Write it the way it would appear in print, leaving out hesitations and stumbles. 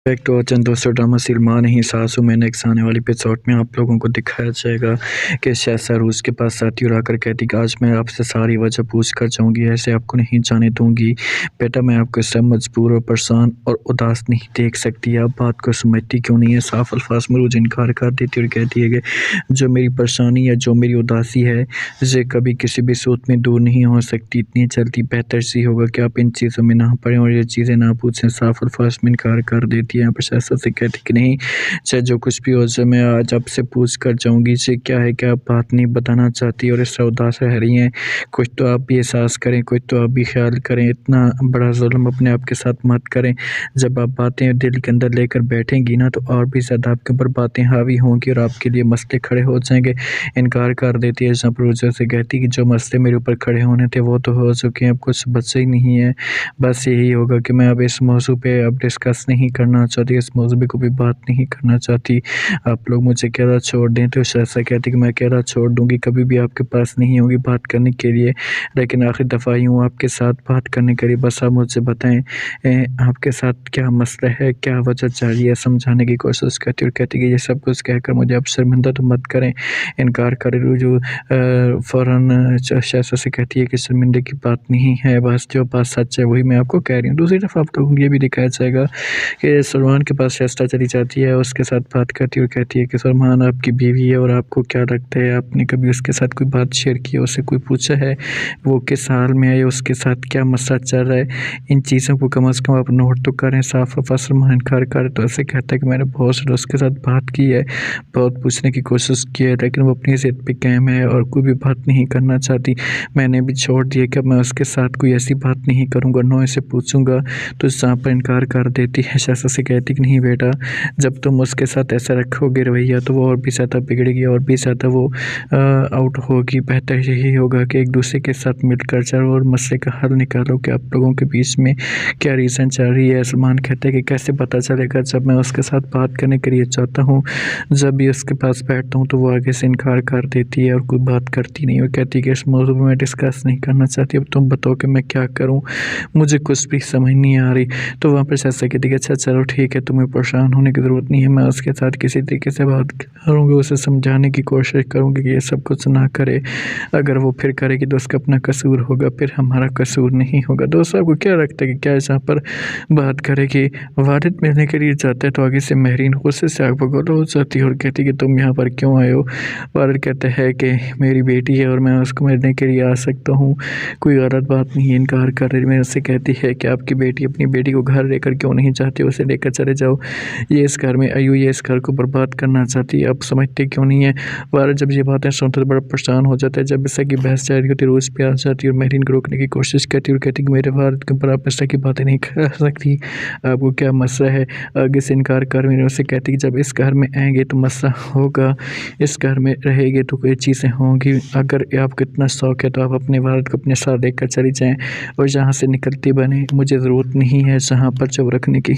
Back to चंद दोस्तों, drama सिलमान ही सासू में नेक्स्ट आने वाले एपिसोड में आप लोगों को दिखाया जाएगा कि शहज़ाद रूस के पास आती और आकर कहती कि आज मैं आपसे सारी वजह पूछ कर जाऊँगी, ऐसे आपको नहीं जाने दूँगी। बेटा, मैं आपको इस तरह मजबूर और परेशान और उदास नहीं देख सकती। आप बात को समझती क्यों नहीं है? साफ अल्फाज में रोज इनकार कर देती और कहती है कि जो मेरी परेशानी या जो मेरी उदासी है, ये कभी किसी भी सूरत में दूर नहीं हो सकती। इतनी जल्दी बेहतर सी होगा कि आप इन चीज़ों में ना पड़ें और ये चीज़ें ना पूछें। साफ अल्फाज में इनकार कर देती। यहाँ पर शहज़ाद से कहती कि नहीं, चाहे जो कुछ भी हो जाए, मैं आज आपसे पूछ कर जाऊँगी। इसे क्या है कि आप बात नहीं बताना चाहती और इस तरह उदास रह रही हैं। कुछ तो आप भी एहसास करें, कुछ तो आप भी ख्याल करें। इतना बड़ा जुल्म अपने आप के साथ मत करें। जब आप बातें दिल के अंदर लेकर बैठेंगी ना, तो और भी ज़्यादा आपके ऊपर बातें हावी होंगी और आपके लिए मसले खड़े हो जाएंगे। इनकार कर देती है जबरोज़ों से, कहती कि जो मसले मेरे ऊपर खड़े होने थे वो तो हो चुके हैं, अब कुछ बचा ही नहीं है। बस यही होगा कि मैं अब इस मौजू पे अब डिस्कस नहीं करना चाहती, इस मौजू पे कोई बात नहीं करना चाहती। आप लोग मुझे अकेला छोड़ दें। तो शहज़ाद कहती कि मैं अकेला छोड़ दूँगी, कभी भी आपके पास नहीं होगी बात करने के लिए, लेकिन आखिरी दफ़ा ही हूँ आपके साथ बात करने के लिए। बस आप मुझे बताएं आपके साथ क्या मसला है, क्या वजह चाहिए है? समझाने की कोशिश करती और कहती कि ये सब कुछ कहकर मुझे अब शर्मिंदा तो मत करें। इनकार करे जो फ़ौरन शहज़ाद से कहती है कि शर्मिंदगी की बात नहीं है, बस जो बात सच है वही मैं आपको कह रही हूँ। दूसरी तरफ आप लोगों को ये भी दिखाया जाएगा कि सलमान के पास शहज़ाद चली जाती है, उसके साथ बात करती है और कहती है कि सलमान आपकी बीवी है और आपको क्या लगता है, आपने कभी उसके साथ कोई बात शेयर की है, उससे कोई पूछा है वो किस हाल में है या उसके साथ क्या मसला चल रहा है? इन चीज़ों को कम से कम आप नोट तो करें। साफ सलमान इनकार करे तो ऐसे कहता है कि मैंने बहुत से उसके साथ बात की है, बहुत पूछने की कोशिश की है, लेकिन वो अपनी ज़िद पे कायम है और कोई भी बात नहीं करना चाहती। मैंने भी छोड़ दिया कि मैं उसके साथ कोई ऐसी बात नहीं करूँगा, ना इसे पूछूंगा। तो जहाँ पर इनकार कर देती है, शहज़ाद से कहती कि नहीं बेटा, जब तुम उसके साथ ऐसा रखोगे रवैया तो वो और भी ज़्यादा बिगड़ेगी और भी ज़्यादा वो आउट होगी। बेहतर यही होगा कि एक दूसरे के साथ मिलकर चलो और मसले का हल निकालो कि आप लोगों के बीच में क्या रीज़न चल रही है। सलमान कहते हैं कि कैसे पता चलेगा, जब मैं उसके साथ बात करने के लिए चाहता हूँ, जब भी उसके पास बैठता हूँ तो वो आगे से इनकार कर देती है और कोई बात करती नहीं और कहती है कि इस मौजू में मैं डिस्कस नहीं करना चाहती, अब तुम बताओ कि मैं क्या करूँ, मुझे कुछ भी समझ नहीं आ रही। तो वहाँ पर शहज़ाद कहती है अच्छा चलो ठीक है, तुम्हें परेशान होने की ज़रूरत नहीं है, मैं उसके साथ किसी तरीके से बात करूँगी, उसे समझाने की कोशिश करूँगी कि ये सब कुछ ना करे। अगर वो फिर करेगी तो उसका अपना कसूर होगा, फिर हमारा कसूर नहीं होगा। दोस्तों, आपको क्या लगता है कि क्या यहाँ पर बात करेगी? वालिद मिलने के लिए जाता है तो आगे से महरीन गुस्से से आग बगौला हो जाती है और कहती है कि तुम यहाँ पर क्यों आए हो? वालिद कहते हैं कि मेरी बेटी है और मैं उसको मिलने के लिए आ सकता हूँ, कोई गलत बात नहीं है। इनकार कर रही, मेरे से कहती है कि आपकी बेटी अपनी बेटी को घर लेकर क्यों नहीं चाहती, उसे लेकर चले जाओ, ये इस घर में आयु, ये इस घर को बर्बाद करना चाहती है, आप समझते क्यों नहीं है? वालिद जब ये बातें सुनते तो बड़ा परेशान हो जाता है। जब इस तरह की बहस जारी होती है, रोज पे आ जाती है और महरीन को रोकने की कोशिश करती है और कहती है कि मेरे वालिद के ऊपर आप इस तरह की बातें नहीं कर सकती, आपको क्या मसला है? आगे से इनकार कर मेरे से कहती है कि जब इस घर में आएंगे तो मसला होगा, इस घर में रहेंगे तो कोई चीज़ें होंगी। अगर आपको इतना शौक है तो आप अपने वालिद को अपने साथ लेकर चली जाएँ और जहाँ से निकलती बने, मुझे ज़रूरत नहीं है जहाँ पर जब रखने की।